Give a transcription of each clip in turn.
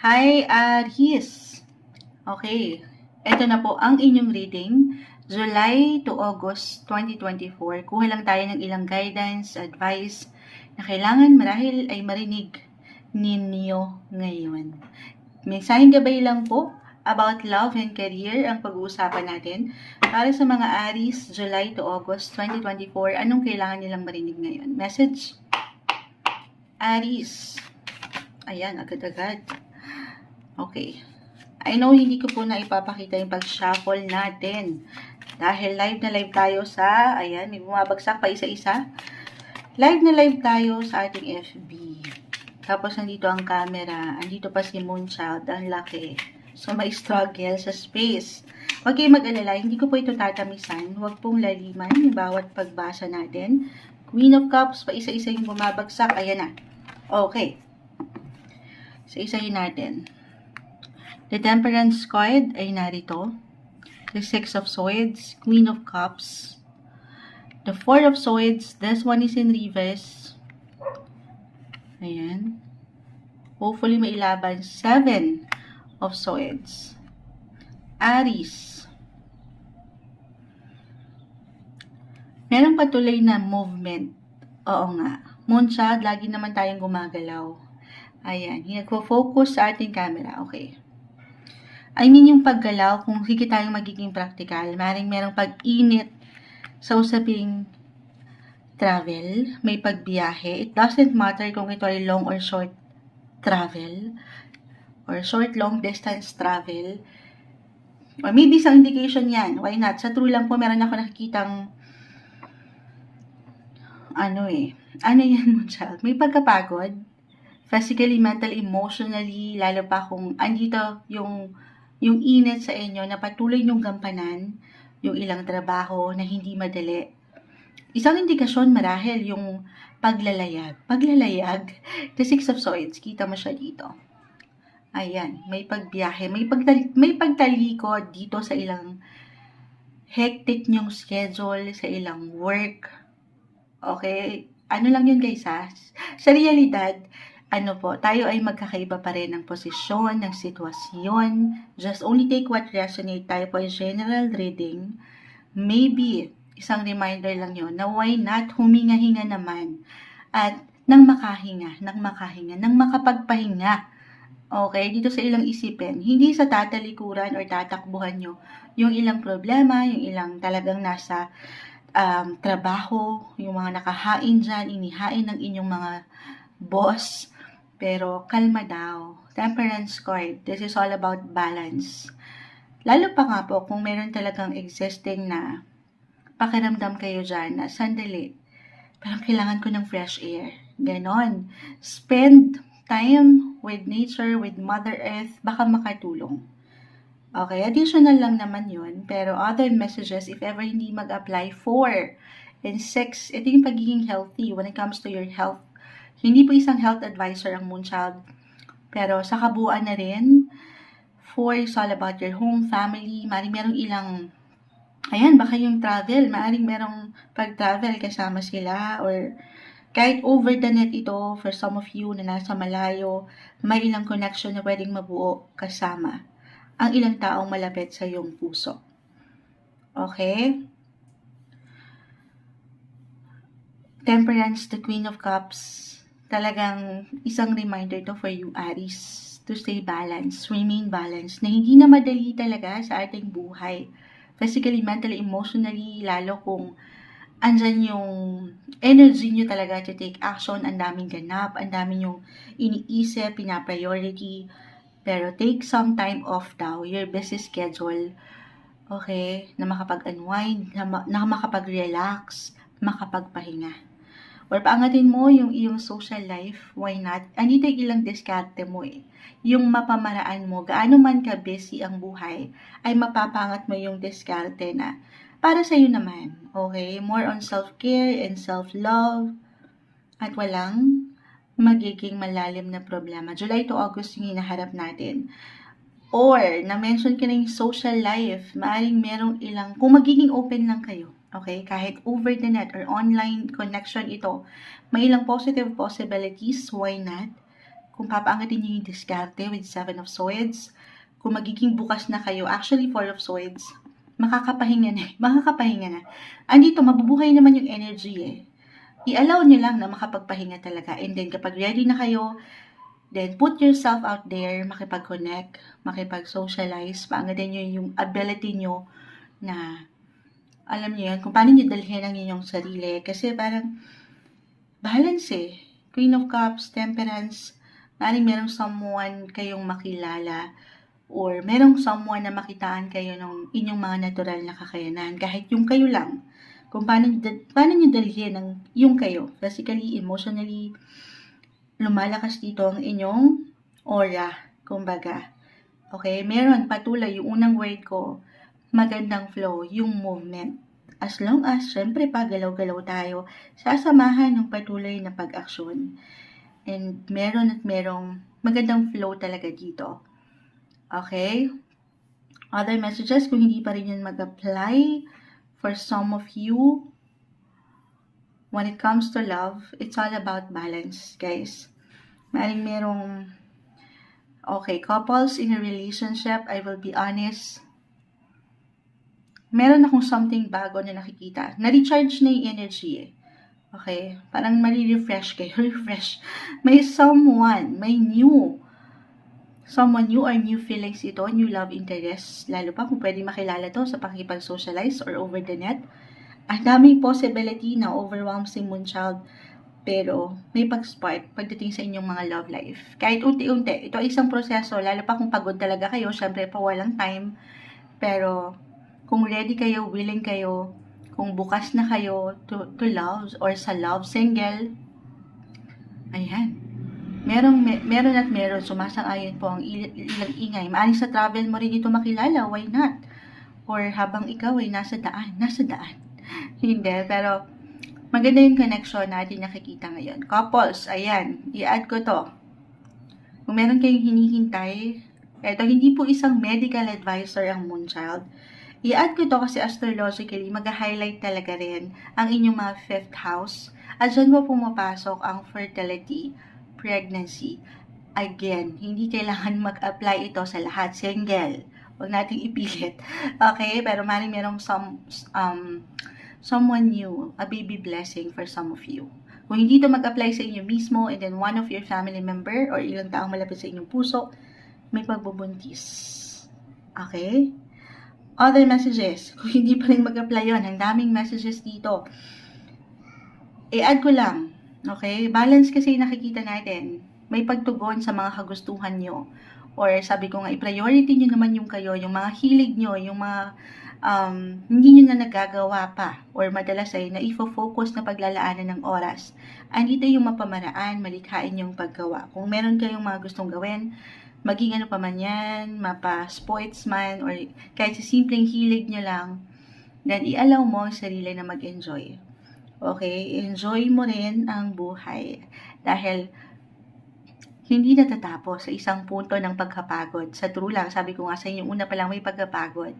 Hi, Aries. Okay, ito na po ang inyong reading, July to August 2024. Kuha lang tayo ng ilang guidance, advice na kailangan marahil ay marinig ninyo ngayon. Mensaheng gabay lang po about love and career ang pag-uusapan natin. Para sa mga Aries, July to August 2024, anong kailangan nilang marinig ngayon? Message? Aries. Ayan, agad-agad. Okay. I know hindi ko po na ipapakita yung pag-shuffle natin. Dahil live na live tayo sa, ayan, may bumabagsak pa isa-isa. Live na live tayo sa ating FB. Tapos nandito ang camera, andito pa si Moonchild, ang laki. So may struggle sa space. Huwag kayong mag-alala, hindi ko po ito tatamisan. Huwag pong laliman yung bawat pagbasa natin. Queen of Cups, pa isa-isa yung bumabagsak. Ayan na. Okay. So isahin natin. The Temperance card ay narito. The Six of Swords, Queen of Cups. The Four of Swords, this one is in reverse. Ayan. Hopefully mailaban. Seven of Swords. Aries. Merong patuloy na movement. Oo nga. Moonchild, lagi naman tayong gumagalaw. Ayan. Nagpo-focus sa ating camera. Okay. I mean yung paggalaw, kung sige tayong magiging practical, maring merong pag-init sa usaping travel, may pagbiyahe. It doesn't matter kung ito ay long or short travel, or short-long distance travel, or maybe isang indication yan. Why not? Sa true lang po, meron ako nakikitang ano yan mo, child? May pagkapagod, physically, mentally, emotionally, lalo pa kung andito yung init sa inyo na patuloy nyong gampanan yung ilang trabaho na hindi madali. Isang indikasyon marahil yung paglalayag. Paglalayag, the Six of Swords, kita mo siya dito. Ayan, may pagbiyahe, may pagtalikod dito sa ilang hectic nyong schedule, sa ilang work. Okay? Ano lang yun guys ha? Sa realidad, tayo ay magkakaiba pa rin ng posisyon, ng sitwasyon. Just only take what resonate. Tayo po ay general reading. Maybe, isang reminder lang yun na why not huminga-hinga naman at nang makapagpahinga, nang makapagpahinga. Okay, dito sa ilang isipin, hindi sa tatalikuran or tatakbuhan nyo yung ilang problema, yung ilang talagang nasa trabaho, yung mga nakahain dyan, inihain ng inyong mga boss. Pero kalma daw. Temperance card. This is all about balance. Lalo pa nga po kung meron talagang existing na pakiramdam kayo dyan na sandali, parang kailangan ko ng fresh air. Ganon. Spend time with nature, with Mother Earth, baka makatulong. Okay, additional lang naman yun. Pero other messages, if ever hindi mag-apply, 4 and 6, ito yung pagiging healthy when it comes to your health. Hindi po isang health advisor ang Moonchild. Pero sa kabuuan na rin, 4 is all about your home, family. Maaaring merong ilang, ayan, baka yung travel. Maaaring merong pag-travel kasama sila. Or kahit over the net ito, for some of you na nasa malayo, may ilang connection na pwedeng mabuo kasama ang ilang taong malapit sa iyong puso. Okay? Temperance, the Queen of Cups. Talagang isang reminder to for you, Aries, to stay balanced, remain balanced, na hindi na madali talaga sa ating buhay. Physically, mentally, emotionally, lalo kung andyan yung energy nyo talaga to take action, ang daming ganap, ang daming yung iniisip, pinapriority. Pero take some time off daw, your busy schedule, okay, na makapag-unwind, na makapag-relax, makapagpahinga. Or paangatin mo yung iyong social life, why not? Andito yung ilang diskarte mo Yung mapamaraan mo, gaano man ka-busy ang buhay, ay mapapangat mo yung diskarte na para sa'yo naman. Okay? More on self-care and self-love. At walang magiging malalim na problema. July to August yung hinaharap natin. Or, na-mention ka na yung social life, maaaring merong ilang, kung magiging open lang kayo, okay, kahit over the net or online connection ito, may ilang positive possibilities, why not? kung papaangatin niyo yung diskarte with 7 of Swords, kung magiging bukas na kayo, actually 4 of Swords, makakapahinga na. Andito, mabubuhay naman yung energy eh. I-allow nyo lang na makapagpahinga talaga. And then, kapag ready na kayo, then put yourself out there, makipag-connect, makipag-socialize, paangatin nyo yung ability nyo na, alam nyo yan, kung paano nyo dalhin ang inyong sarili. Kasi parang, balance eh. Queen of Cups, Temperance, maaaring merong someone kayong makilala, or merong someone na makitaan kayo ng inyong mga natural na kakayanan, kahit yung kayo lang. Kung paano nyo dalhin ang yung kayo, physically, emotionally, lumalakas dito ang inyong aura, kumbaga. Okay, meron patuloy, yung unang word ko, magandang flow, yung movement. As long as, syempre, pagalaw-galaw tayo, sasamahan ng patuloy na pag-aksyon. And merong magandang flow talaga dito. Okay? Other messages, kung hindi pa rin yun mag-apply, for some of you, when it comes to love, it's all about balance, guys. Merong, okay, couples in a relationship, I will be honest, meron akong something bago na nakikita. Na-recharge na yung energy eh. Okay? Parang mali-refresh kayo. Refresh. May someone, may new or new feelings ito, new love interest, lalo pa kung pwede makilala to sa pakikipag-socialize or over the net. Ang daming possibility na overwhelm si Moonchild, pero may pag-spark pagdating sa inyong mga love life. Kahit unti-unti, ito ay isang proseso, lalo pa kung pagod talaga kayo, syempre pa walang time, pero kung ready kayo, willing kayo, kung bukas na kayo to love or sa love single, ayan. Meron sumasang-ayon po ang ilang ingay. Maaring sa travel mo rin ito makilala, why not? Or habang ikaw ay nasa daan. Hindi, pero maganda yung connection natin nakikita ngayon. Couples, ayan, i-add ko to. Kung meron kayong hinihintay, eto, hindi po isang medical advisor ang Moonchild. I-add ko to kasi astrologically, mag-highlight talaga rin ang inyong mga 5th house. At dyan po pumapasok ang fertility, pregnancy. Again, hindi kailangan mag-apply ito sa lahat. Single. Huwag nating ipilit. Okay? Pero merong someone new, a baby blessing for some of you. Kung hindi ito mag-apply sa inyo mismo, and then one of your family member or ilang taong malapit sa inyong puso, may pagbubuntis. Okay? Other messages. Kung hindi pa rin mag-apply yun, ang daming messages dito. I-add ko lang. Okay? Balance kasi nakikita natin. May pagtugon sa mga kagustuhan nyo. Or sabi ko nga, i-priority nyo naman yung kayo, yung mga hilig nyo, yung mga hindi nyo na nagagawa pa. Or madalas ay na-focus na paglalaanan ng oras. Andito yung mapamaraan, malikhain yung paggawa. Kung meron kayong mga gustong gawin, maging ano pa man yan, mapa-sports man, or kahit sa simpleng hilig nyo lang, then i-allow mo ang sarili na mag-enjoy. Okay? Enjoy mo rin ang buhay. Dahil hindi natatapos sa isang punto ng pagkapagod. Sa true lang, sabi ko nga sa inyo, una pa lang may pagkapagod.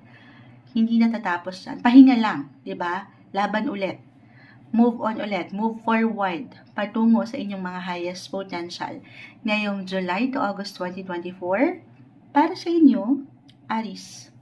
Hindi natatapos yan. Pahinga lang, di ba? Laban ulit. Move on ulit. Move forward. Patungo sa inyong mga highest potential. Ngayong July to August 2024, para sa inyo, Aries.